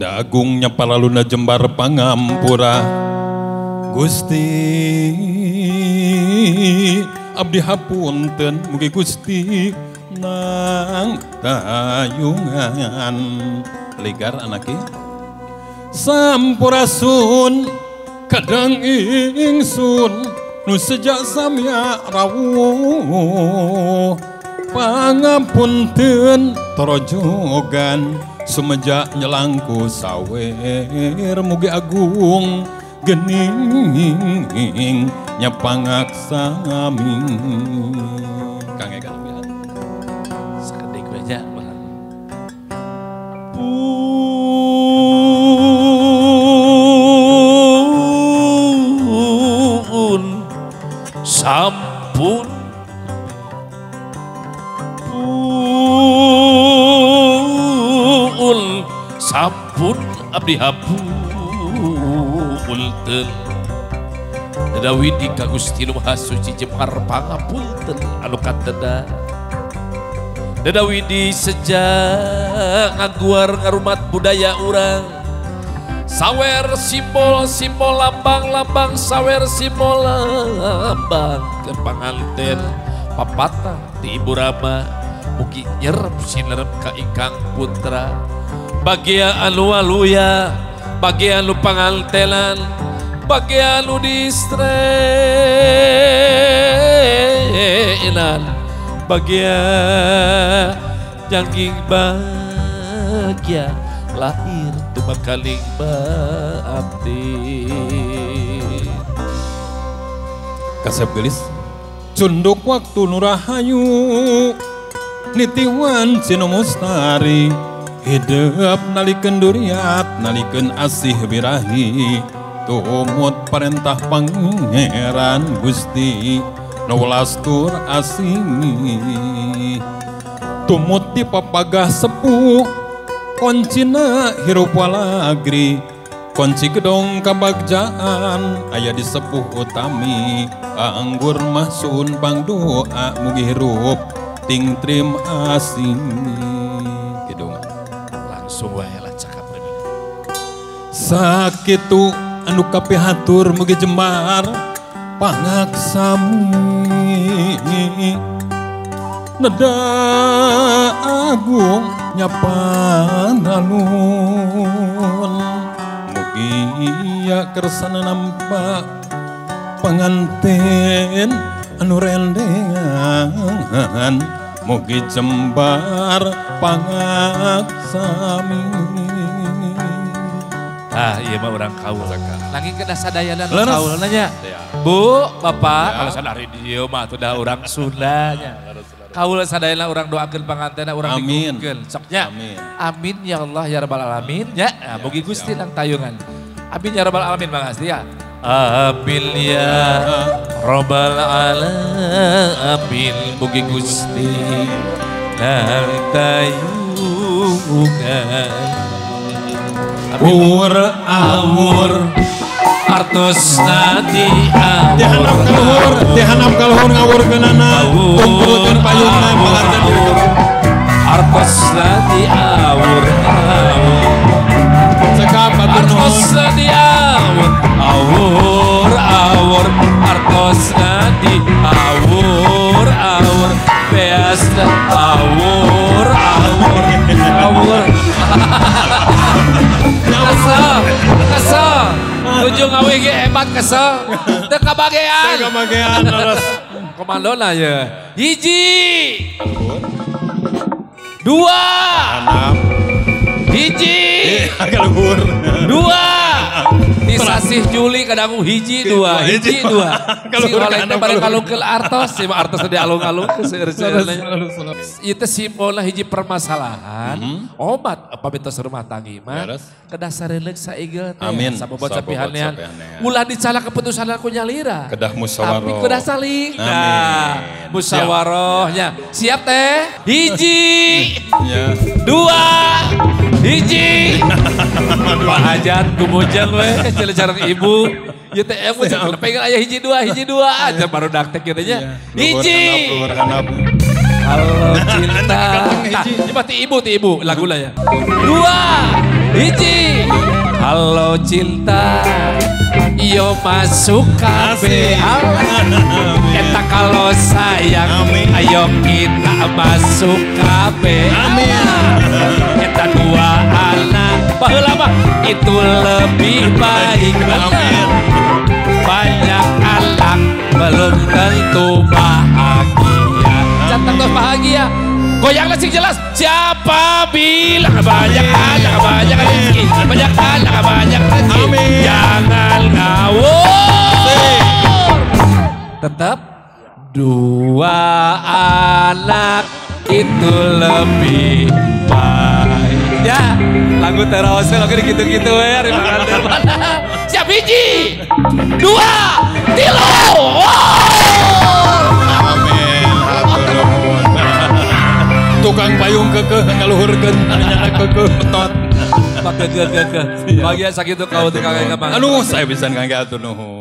Ada agungnya Paraluna Jembar Pangampura. Gusti abdi hapunten mugi Gusti nang tayungan ligar anake sampurasun kadang ingsun nu sejak samya rawuh pangapunten torojogan sumejak nyelangku sawer mugi agung gening nyapangaksami Kang Ega lihat sekedek aja pun sampun sampun abdi hapunten Dadawi di Gusti Maha Suci Jembar Pangapunten anu kateda Dadawi di sejak ngaguar ngarumat budaya urang sawer simbol-simbol lambang-lambang sawer simbol lambang ke panganten papatah di Ibu Rama mugi nyerep sinerep ka ingkang putra bagia anu aluya bagia anu pangantenan bagia anu distrenan bagia jangging bahagia lahir tumakaling abdi kasep gelis cunduk waktu nurahayu nitiwan cino mustari hidup nalikeun duriat nalikeun asih birahi tumut perintah pangeran Gusti nulastur asih tumut di papagah sepuh koncina hirup walagri kunci gedong kabagjaan aya di sepuh utami anggur mahsun bang doa mugi hirup ting trim asing gedong langsung wae lah cakap bener sakitu anu kape hatur mugi Jembar pangaksami neda agung nyapananun mugi ya kersana nampak panganten anu rendengan mugi Jembar pangaksami. Iya mah orang kaul lagi kena sadayana kaul nanya Bu Bapak kalau sadari dia mah tuh dah orang Sundanya kaul sadayana orang doakeun pangantena orang digugkeun soknya amin ya Allah ya rabbal alamin ya mugi Gusti nang tayungan amin ya rabbal alamin Bang Asti ya amin ya rabbal alamin mugi Gusti nang tayungan Awur artos nadi awur dihanap kaluhur ngawur kenana kumpulkan payungna panganten artos nadi awur cekap artos nadi awur artos nadi awur beas awur kesel ujung awe ge hebat kesel teu kabagean komando na ya hiji dua hiji dua di sasih Juli kadang hiji dua si oleh bareng kalungkeul artos si artos di alung-alung itu simbolna hiji permasalahan obat pamitos rumah tangga mah kedah sareuleuh saegeul amin sabobot sapihanean ulah dicala keputusan aku nyalira kedah musyawarah tapi kedah saling nah musyawarahnya siap teh hiji dua hiji hajat kumujang we kecil jarang ibu ya teh emu pengen aya hiji dua aja baru daktek gitu nya hiji kalau cinta ini mah ti ibu lagu lah ya dua Hiji. Halo cinta, yo masuk kabe. Kita kalau sayang, ayo kita masuk kabe. Amin. Kita dua anak, baheula mah itu lebih baik. Amin. Banyak anak belum tentu bahagia. Cantik terus bahagia. Goyang sing jelas. Siapa bilang banyak anak rezeki, banyak anak rezeki. Jangan ngawur. Tetap dua anak itu lebih baik. Ya, lagu terosnya lagu gitu-gitu ya. Siap hiji, dua, tilu. Tukang payung kekeh ngaluhurkeun nya kekeh betot. Pakai kekeh. Bagian sakit tuh kau tukang ngapa? Anu saya bisa ngangge atuh nuhun.